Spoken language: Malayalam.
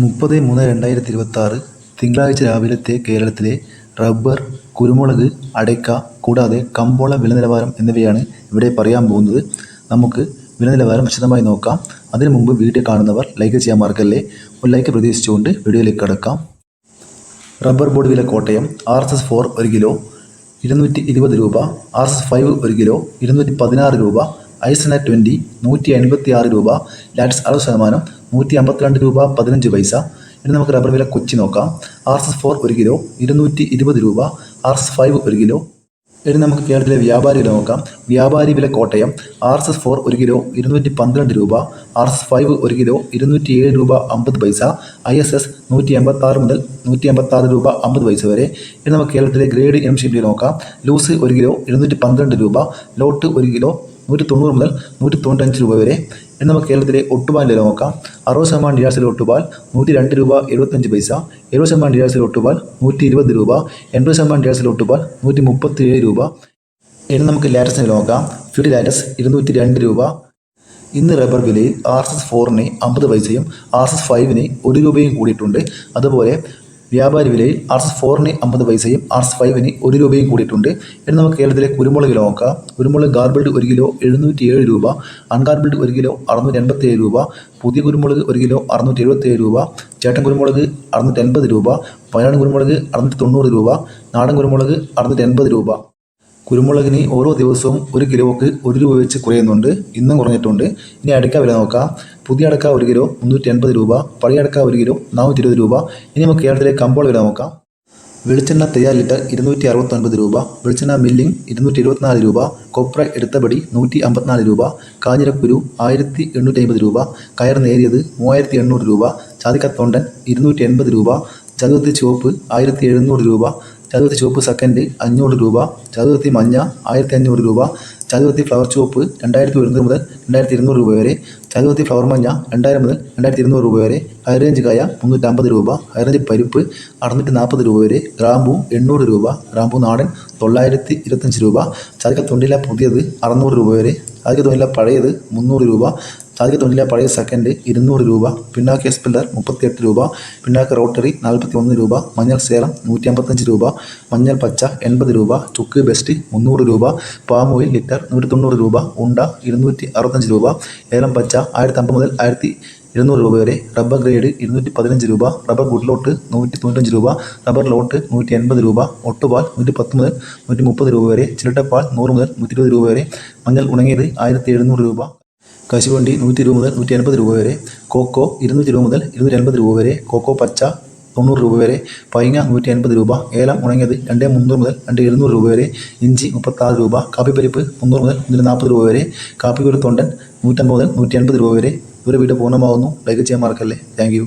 30/3/2026 തിങ്കളാഴ്ച രാവിലത്തെ കേരളത്തിലെ റബ്ബർ, കുരുമുളക്, അടയ്ക്ക കൂടാതെ കമ്പോള വില നിലവാരം എന്നിവയാണ് ഇവിടെ പറയാൻ പോകുന്നത്. നമുക്ക് വില നിലവാരം വിശദമായി നോക്കാം. അതിനു മുമ്പ് വീഡിയോ കാണുന്നവർ ലൈക്ക് ചെയ്യാൻ മറക്കല്ലേ. ഒരു ലൈക്ക് പ്രതീക്ഷിച്ചുകൊണ്ട് വീഡിയോയിലേക്ക് കടക്കാം. റബ്ബർ ബോർഡ് വില കോട്ടയം RSS4 1 കിലോ 220 രൂപ, RSS5 1 കിലോ 216 രൂപ, ഐസന 20 186 രൂപ, ലാറ്റിസ് 60% 152 രൂപ 15 പൈസ. ഇനി നമുക്ക് റബ്ബർ വില കൊച്ചി നോക്കാം. RSS4 1 കിലോ 220 രൂപ, RSS5 1 കിലോ. ഇനി നമുക്ക് കേരളത്തിലെ വ്യാപാരി വില നോക്കാം. വ്യാപാരി വില കോട്ടയം RSS4 1 കിലോ 212 രൂപ, RSS5 1 കിലോ 207 രൂപ 50 പൈസ, ISS 186 മുതൽ 186 രൂപ 50 പൈസ വരെ. ഇനി നമുക്ക് കേരളത്തിലെ ഗ്രേഡ് ഇനം ഷീറ്റ് നോക്കാം. ലൂസ് 1 കിലോ 212 രൂപ, ലോട്ട് 1 കിലോ 190 മുതൽ 195 രൂപ വരെ. ഇനി നമുക്ക് കേരളത്തിലെ ഒട്ടുപാൽ വില നോക്കാം. 60% ഡിയാസിലെ ഒട്ടുപാൽ 102 രൂപ 75 പൈസ, 70% ഡിയാസിലെ ഒട്ടുപാൽ 120 രൂപ, 80% ഡിയാസിലെ ഒട്ടുപാൽ 137 രൂപ. ഇനി നമുക്ക് ലാറ്റസിന് വില നോക്കാം. ഫീഡ് ലാറ്റസ് 202 രൂപ. ഇന്ന് റബ്ബർ വിലയിൽ RSS4 50 പൈസയും RSS5 1 രൂപയും കൂടിയിട്ടുണ്ട്. അതുപോലെ വ്യാപാരി വിലയിൽ RSS4 50 പൈസയും RSS5 1 രൂപയും കൂടിയിട്ടുണ്ട്. ഇനി നമുക്ക് കേരളത്തിലെ കുരുമുളക് വില നോക്കാം. കുരുമുളക് ഗാർബിൾഡ് 1 കിലോ 707 രൂപ, അൺഗാർബിൾഡ് 1 കിലോ 687 രൂപ, പുതിയ കുരുമുളക് 1 കിലോ 677 രൂപ, ചേട്ടൻ കുരുമുളക് 680 രൂപ, വയനാടൻ കുരുമുളക് 690 രൂപ, നാടൻ കുരുമുളക് 680 രൂപ. കുരുമുളകിന് ഓരോ ദിവസവും 1 കിലോക്ക് 1 രൂപ വെച്ച് കുറയുന്നുണ്ട്. ഇന്നും കുറഞ്ഞിട്ടുണ്ട്. ഇനി അടയ്ക്ക വില നോക്കാം. പുതിയ അടയ്ക്ക 1 കിലോ 380 രൂപ, പഴയ അടയ്ക്ക 1 കിലോ 420 രൂപ. ഇനി നമുക്ക് കേരളത്തിലെ കമ്പോള വില നോക്കാം. വെളിച്ചെണ്ണ തയ്യാർ ലിറ്റർ 269 രൂപ, വെളിച്ചെണ്ണ മില്ലിംഗ് 274 രൂപ, കൊപ്ര എടുത്തപടി 154 രൂപ, കാഞ്ഞിരക്കുരു 1850 രൂപ, കയർ നേരിയത് 3800 രൂപ, ചാതിക്കത്തൊണ്ടൻ 280 രൂപ, ചതുവത്തി ചുവപ്പ് 1700 രൂപ, ചതുവത്തി ചുവപ്പ് സെക്കൻഡ് 500 രൂപ, ചതുവത്തി മഞ്ഞ 1500 രൂപ, ചതുവത്തി ഫ്ലവർ ചുവപ്പ് 2100 മുതൽ 2200 രൂപ വരെ, ചതുവത്തി ഫ്ലവർ മഞ്ഞ 2000 മുതൽ 2200 രൂപ വരെ, ഹൈറേഞ്ച് കായ 350 രൂപ, ഹൈറേഞ്ച് പരിപ്പ് 640 രൂപ വരെ, ഗ്രാമ്പൂ 800 രൂപ, ഗ്രാമ്പൂ നാടൻ 925 രൂപ, ചാതിക്കത്തൊണ്ടില പുതിയത് 600 രൂപ വരെ, ചാതിക്കത്തൊണ്ടില പഴയത് 300 രൂപ, ചാതിക്കത്തൊണ്ടില പഴയ സെക്കൻഡ് 200 രൂപ, പിണ്ണാക്ക് എസ്പെല്ലർ 38 രൂപ, പിണ്ണാക്ക് റോട്ടറി 41 രൂപ, മഞ്ഞൾ സേറം 155 രൂപ, മഞ്ഞൾ പച്ച 80 രൂപ, ചുക്ക് ബെസ്റ്റ് 300 രൂപ, പാം ഓയിൽ ലിറ്റർ 190 രൂപ, ഉണ്ട 265 രൂപ, ഏലം പച്ച 1050 മുതൽ 1200 രൂപ വരെ, റബ്ബർ ഗ്രേഡ് 215 രൂപ, റബ്ബർ ഗുഡ് ലോട്ട് 195 രൂപ, റബ്ബർ ലോട്ട് 180 രൂപ, ഒട്ടുപാൽ 110 മുതൽ 130 രൂപ വരെ, ചിരട്ടപ്പാൽ 100 മുതൽ 120 രൂപ വരെ, മഞ്ഞൾ ഉണങ്ങിയത് 1700 രൂപ, കശുവണ്ടി 120 മുതൽ 180 രൂപ വരെ, കോക്കോ 200 രൂപ മുതൽ 280 രൂപ വരെ, കോക്കോ പച്ച 90 രൂപ വരെ, പൈങ്ങ 180 രൂപ, ഏലം ഉണങ്ങിയത് 2300 മുതൽ 2700 രൂപ വരെ, ഇഞ്ചി 36 രൂപ, കാപ്പിപ്പരിപ്പ് 300 മുതൽ 140 രൂപ വരെ, കാപ്പിക്കുരു തൊണ്ടൻ 150 മുതൽ 180 രൂപ വരെ. ഇവരുടെ വീഡിയോ പൂർണ്ണമാകുന്നു. ലൈക്ക് ചെയ്യാൻ മറക്കല്ലേ. Thank you.